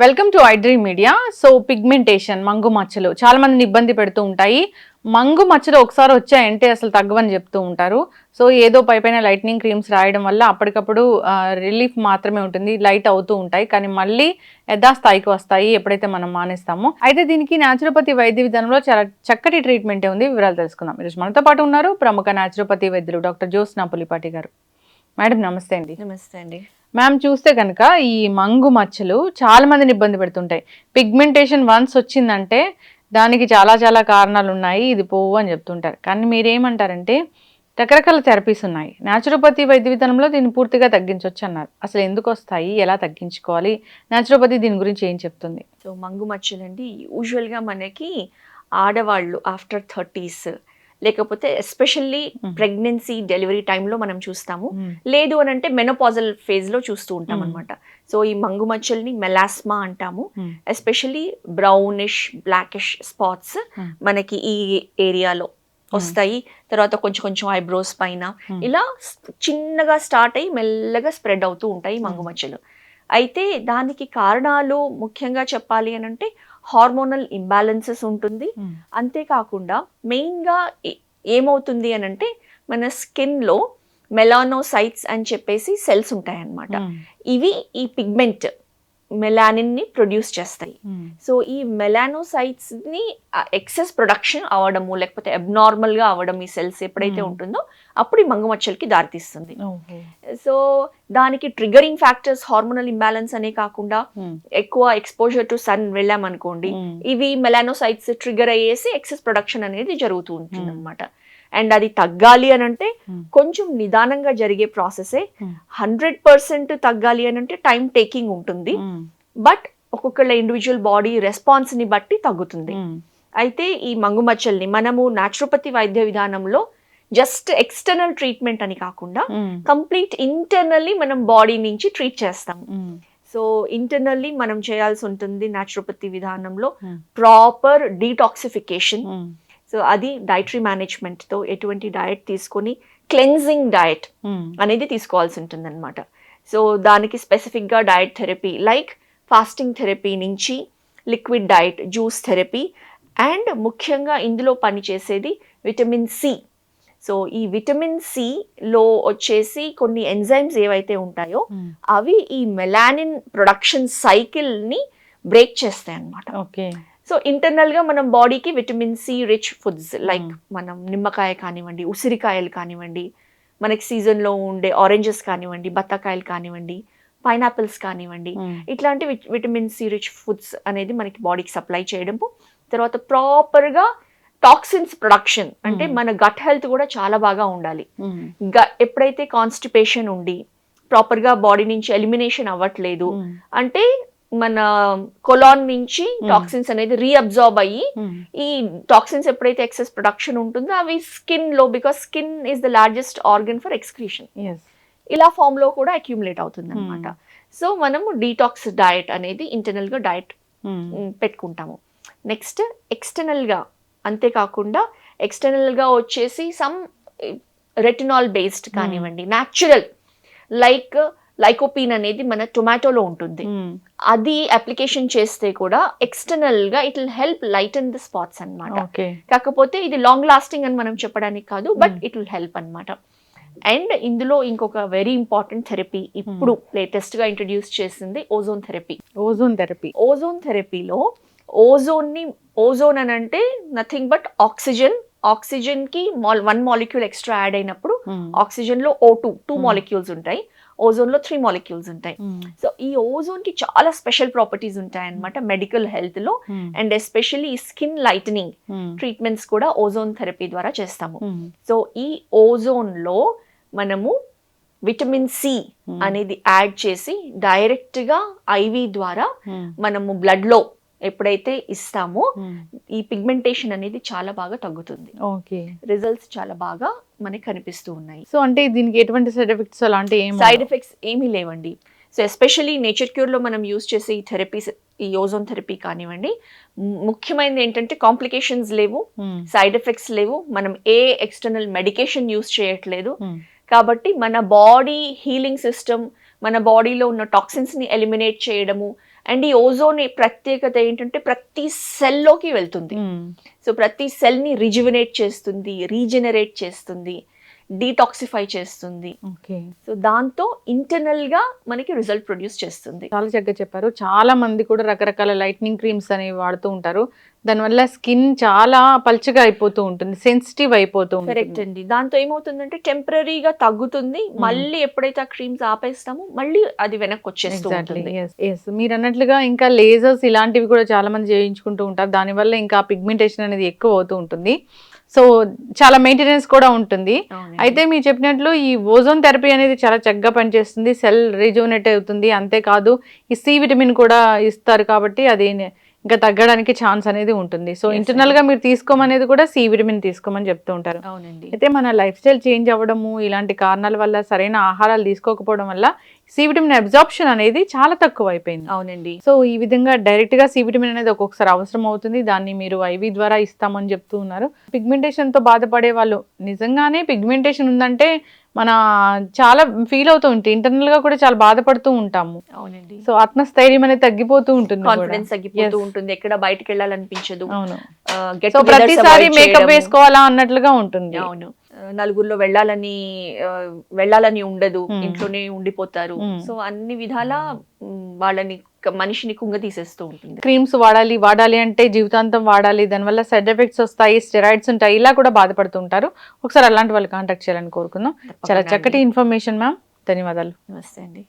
Welcome to iDream media. So pigmentation, మంగు మచ్చలు చాలా మందిని ఇబ్బంది పెడుతూ ఉంటాయి. మంగు మచ్చలు ఒకసారి వచ్చాయంటే అసలు తగ్గవని చెప్తూ ఉంటారు. సో ఏదో పైపైన లైట్నింగ్ క్రీమ్స్ రాయడం వల్ల అప్పటికప్పుడు రిలీఫ్ మాత్రమే ఉంటుంది, లైట్ అవుతూ ఉంటాయి, కానీ మళ్ళీ యథాస్థాయికి వస్తాయి ఎప్పుడైతే మనం మానేస్తామో. అయితే దీనికి న్యాచురోపతి వైద్య విధానంలో చాలా చక్కటి ట్రీట్మెంట్ ఉంది. వివరాలు తెలుసుకుందాం. ఈరోజు మనతో పాటు ఉన్నారు ప్రముఖ న్యాచురోపతి వైద్యులు డాక్టర్ జ్యోత్స్నా పులిపాటి గారు. మేడం నమస్తే అండి. నమస్తే అండి. మ్యామ్, చూస్తే కనుక ఈ మంగు మచ్చలు చాలా మందిని ఇబ్బంది పెడుతుంటాయి. పిగ్మెంటేషన్ వన్స్ వచ్చిందంటే దానికి చాలా చాలా కారణాలు ఉన్నాయి, ఇది పోవు అని చెప్తుంటారు. కానీ మీరేమంటారంటే రకరకాల థెరపీస్ ఉన్నాయి, న్యాచురోపతి వైద్య విధానంలో దీన్ని పూర్తిగా తగ్గించవచ్చు అన్నారు. అసలు ఎందుకు వస్తాయి, ఎలా తగ్గించుకోవాలి, న్యాచురోపతి దీని గురించి ఏం చెప్తుంది? సో మంగు మచ్చలు అండి యూజువల్గా మనకి ఆడవాళ్ళు ఆఫ్టర్ 30s లేకపోతే ఎస్పెషల్లీ ప్రెగ్నెన్సీ డెలివరీ టైంలో మనం చూస్తాము. లేదు అని అంటే మెనోపాజల్ ఫేజ్లో చూస్తూ ఉంటాం అనమాట. సో ఈ మంగు మచ్చల్ని మెలాస్మా అంటాము. ఎస్పెషల్లీ బ్రౌనిష్ బ్లాకిష్ స్పాట్స్ మనకి ఈ ఏరియాలో వస్తాయి. తర్వాత కొంచెం కొంచెం ఐబ్రోస్ పైన ఇలా చిన్నగా స్టార్ట్ అయ్యి మెల్లగా స్ప్రెడ్ అవుతూ ఉంటాయి మంగు మచ్చలు. అయితే దానికి కారణాలు ముఖ్యంగా చెప్పాలి అని అంటే హార్మోనల్ ఇంబ్యాలెన్సెస్ ఉంటుంది. అంతేకాకుండా మెయిన్గా ఏమవుతుంది అని అంటే మన స్కిన్లో మెలానోసైట్స్ అని చెప్పేసి సెల్స్ ఉంటాయన్నమాట. ఇవి ఈ పిగ్మెంట్ మెలానిన్ని ప్రొడ్యూస్ చేస్తాయి. సో ఈ మెలానోసైట్స్ని ఎక్సెస్ ప్రొడక్షన్ అవ్వడము లేకపోతే అబ్నార్మల్గా అవ్వడం ఈ సెల్స్ ఎప్పుడైతే ఉంటుందో అప్పుడు ఈ మంగు మచ్చలకి దారితీస్తుంది. సో దానికి ట్రిగరింగ్ ఫ్యాక్టర్స్ హార్మోనల్ ఇంబ్యాలెన్స్ అనే కాకుండా ఎక్కువ ఎక్స్పోజర్ టు సన్ వెళ్ళామనుకోండి, ఇవి మెలానోసైట్స్ ట్రిగర్ అయ్యేసి ఎక్సెస్ ప్రొడక్షన్ అనేది జరుగుతూ ఉంటుంది అనమాట. అండ్ అది తగ్గాలి అని అంటే కొంచెం నిదానంగా జరిగే ప్రాసెసే. 100% తగ్గాలి అని అంటే టైం టేకింగ్ ఉంటుంది. బట్ ఒక్కొక్కళ్ళ ఇండివిజువల్ బాడీ రెస్పాన్స్ ని బట్టి తగ్గుతుంది. అయితే ఈ మంగు మచ్చల్ని మనము న్యాచురోపతి వైద్య విధానంలో జస్ట్ ఎక్స్టర్నల్ ట్రీట్మెంట్ అని కాకుండా కంప్లీట్ ఇంటర్నల్లీ మనం బాడీ నుంచి ట్రీట్ చేస్తాము. సో ఇంటర్నల్లీ మనం చేయాల్సి ఉంటుంది న్యాచురోపతి విధానంలో ప్రాపర్ డీటాక్సిఫికేషన్. సో అది డైటరీ మేనేజ్మెంట్తో ఎటువంటి డయట్ తీసుకొని క్లెన్జింగ్ డయట్ అనేది తీసుకోవాల్సి ఉంటుంది అనమాట. సో దానికి స్పెసిఫిక్గా diet therapy like fasting therapy నుంచి liquid diet, juice therapy, and ముఖ్యంగా ఇందులో పనిచేసేది విటమిన్ సి. సో ఈ విటమిన్ సిలో వచ్చేసి కొన్ని ఎంజైమ్స్ ఏవైతే ఉంటాయో అవి ఈ మెలానిన్ ప్రొడక్షన్ సైకిల్ని బ్రేక్ చేస్తాయి అన్నమాట. ఓకే. సో ఇంటర్నల్గా మనం బాడీకి vitamin C rich foods like మనం నిమ్మకాయ కానివ్వండి, ఉసిరికాయలు కానివ్వండి, మనకి సీజన్లో ఉండే ఆరెంజెస్ కానివ్వండి, బత్తాకాయలు కానివ్వండి, పైనాపిల్స్ కానివ్వండి, ఇట్లాంటి విటమిన్ సి రిచ్ ఫుడ్స్ అనేది మనకి బాడీకి సప్లై చేయడము. తర్వాత ప్రాపర్గా టాక్సిన్స్ ప్రొడక్షన్ అంటే మన గట్ హెల్త్ కూడా చాలా బాగా ఉండాలి. ఎప్పుడైతే కాన్స్టిపేషన్ ఉండి ప్రాపర్గా బాడీ నుంచి ఎలిమినేషన్ అవ్వట్లేదు అంటే మన కొలాన్ నుంచి టాక్సిన్స్ అనేది రీఅబ్జార్బ్ అయ్యి ఈ టాక్సిన్స్ ఎప్పుడైతే ఎక్సెస్ ప్రొడక్షన్ ఉంటుందో అవి స్కిన్ లో, because skin is the largest organ for excretion, ఇలా ఫామ్ లో కూడా అక్యూములేట్ అవుతుంది అనమాట. సో మనము డీటాక్స్ డయట్ అనేది ఇంటర్నల్ గా డయట్ పెట్టుకుంటాము. నెక్స్ట్ ఎక్స్టర్నల్ గా, అంతేకాకుండా ఎక్స్టర్నల్ గా వచ్చేసి సమ్ రెటినాల్ బేస్డ్ కానివ్వండి, న్యాచురల్ లైక్ లైకోపీన్ అనేది మన టొమాటోలో ఉంటుంది, అది అప్లికేషన్ చేస్తే కూడా ఎక్స్టర్నల్ గా it will help lighten the spots అన్నమాట. కాకపోతే ఇది లాంగ్ లాస్టింగ్ అని మనం చెప్పడానికి కాదు, బట్ ఇట్ విల్ హెల్ప్ అన్నమాట. అండ్ ఇందులో ఇంకొక వెరీ ఇంపార్టెంట్ థెరపీ ఇప్పుడు లేటెస్ట్ గా ఇంట్రడ్యూస్ చేసింది ఓజోన్ థెరపీ. ఓజోన్ థెరపీలో ఓజోన్ అని అంటే నథింగ్ బట్ ఆక్సిజన్ కి 1 మాలిక్యూల్ ఎక్స్ట్రా యాడ్ అయినప్పుడు ఆక్సిజన్ లో O2 మాలిక్యూల్స్ ఉంటాయి, ఓజోన్ లో 3 మాలిక్యూల్స్ ఉంటాయి. సో ఈ ఓజోన్ కి చాలా స్పెషల్ ప్రాపర్టీస్ ఉంటాయి అన్నమాట మెడికల్ హెల్త్ లో. And especially skin lightening treatments కూడా ఓజోన్ థెరపీ ద్వారా చేస్తాము. సో ఈ ఓజోన్ లో మనము విటమిన్ సి అనేది యాడ్ చేసి డైరెక్ట్ గా ఐవి ద్వారా మనము బ్లడ్ లో ఎప్పుడైతే ఇస్తామో ఈ పిగ్మెంటేషన్ అనేది చాలా బాగా తగ్గుతుంది. రిజల్ట్స్ చాలా బాగా మనకి కనిపిస్తూ ఉన్నాయి. సో అంటే దీనికి ఎటువంటి సైడ్ ఎఫెక్ట్స్ అలాంటి సైడ్ ఎఫెక్ట్స్ ఏమీ లేవండి. సో ఎస్పెషల్లీ నేచర్ క్యూర్ లో మనం యూజ్ చేసే ఈ థెరపీస్, ఈ ఓజోన్ థెరపీ కానివ్వండి, ముఖ్యమైనది ఏంటంటే కాంప్లికేషన్స్ లేవు, సైడ్ ఎఫెక్ట్స్ లేవు, మనం ఏ ఎక్స్టర్నల్ మెడికేషన్ యూజ్ చేయట్లేదు. కాబట్టి మన బాడీ హీలింగ్ సిస్టమ్, మన బాడీలో ఉన్న టాక్సిన్స్ని ఎలిమినేట్ చేయడము, అండ్ ఈ ఓజోన్ ప్రత్యేకత ఏంటంటే ప్రతి సెల్లోకి వెళ్తుంది. సో ప్రతి సెల్ని రిజువినేట్ చేస్తుంది, రీజనరేట్ చేస్తుంది, డీటాక్సిఫై చేస్తుంది. ఓకే. సో దాంతో ఇంటర్నల్ గా మనకి రిజల్ట్ ప్రొడ్యూస్ చేస్తుంది. చాలా చక్కగా చెప్పారు. చాలా మంది కూడా రకరకాల లైట్నింగ్ క్రీమ్స్ అనేవి వాడుతూ ఉంటారు. దానివల్ల స్కిన్ చాలా పల్చగా అయిపోతూ ఉంటుంది, సెన్సిటివ్ అయిపోతూ కరెక్ట్ ఉంటుంది. అండి. దాంతో ఏమవుతుందంటే టెంపరీగా తగ్గుతుంది, మళ్ళీ ఎప్పుడైతే ఆ క్రీమ్స్ ఆపేస్తామో మళ్ళీ అది వెనక్కి వచ్చేస్తూ ఎగ్జాక్ట్లీ. ఉంటుంది. ఎస్ మీరు అన్నట్లుగా ఇంకా లేజర్స్ ఇలాంటివి కూడా చాలా మంది చేయించుకుంటూ ఉంటారు. దానివల్ల ఇంకా పిగ్మెంటేషన్ అనేది ఎక్కువ అవుతూ ఉంటుంది. సో చాలా మెయింటెనెన్స్ కూడా ఉంటుంది. అవునండి. అయితే మీరు చెప్పినట్లు ఈ ఓజోన్ థెరపీ అనేది చాలా చక్కగా పనిచేస్తుంది, సెల్ రిజువనేట్ అవుతుంది. అంతేకాదు ఈ సి విటమిన్ కూడా ఇస్తారు కాబట్టి అది ఇంకా తగ్గడానికి ఛాన్స్ అనేది ఉంటుంది. సో Yes, ఇంటర్నల్ గా మీరు తీసుకోమనేది కూడా సి విటమిన్ తీసుకోమని చెప్తూ ఉంటారు. అవునండి. అయితే మన లైఫ్ స్టైల్ చేంజ్ అవ్వడము, ఇలాంటి కారణాల వల్ల సరైన ఆహారాలు తీసుకోకపోవడం వల్ల సి విటమిన్ అబ్జార్ప్షన్ అనేది చాలా తక్కువ అయిపోయింది. అవునండి. సో ఈ విధంగా డైరెక్ట్ గా సి విటమిన్ అనేది ఒక్కొక్కసారి అవసరం అవుతుంది. దాన్ని మీరు ఐవి ద్వారా ఇస్తామని చెప్తూ ఉన్నారు. పిగ్మెంటేషన్ తో బాధపడే వాళ్ళు నిజంగానే పిగ్మెంటేషన్ ఉందంటే మన చాలా ఫీల్ అవుతూ ఉంటాయి, ఇంటర్నల్ గా కూడా చాలా బాధపడుతూ ఉంటాము. అవునండి. సో ఆత్మస్థైర్యం అనేది తగ్గిపోతూ ఉంటుంది కూడా. కాన్ఫిడెన్స్ తగ్గిపోతూ Yes. ఉంటుంది, ఎక్కడ బయటకు వెళ్ళాలనిపించదు. అవును. Get సో togethers ప్రతిసారి avoid మేకప్ చేయడము. వేసుకోవాలా అన్నట్లుగా ఉంటుంది. అవును. నలుగురిలో వెళ్ళాలని ఉండదు, ఇంట్లోనే ఉండిపోతారు. సో అన్ని విధాలా వాళ్ళని మనిషిని కుంగ తీసేస్తూ ఉంటుంది. క్రీమ్స్ వాడాలి అంటే జీవితాంతం వాడాలి, దానివల్ల సైడ్ ఎఫెక్ట్స్ వస్తాయి, స్టెరాయిడ్స్ ఉంటాయి, ఇలా కూడా బాధపడుతూ ఉంటారు. ఒకసారి అలాంటి వాళ్ళు కాంటాక్ట్ చేయాలని కోరుకుందాం. చాలా తప్పకుండా చక్కటి అండి. ఇన్ఫర్మేషన్ మ్యామ్, ధన్యవాదాలు. నమస్తే అండి.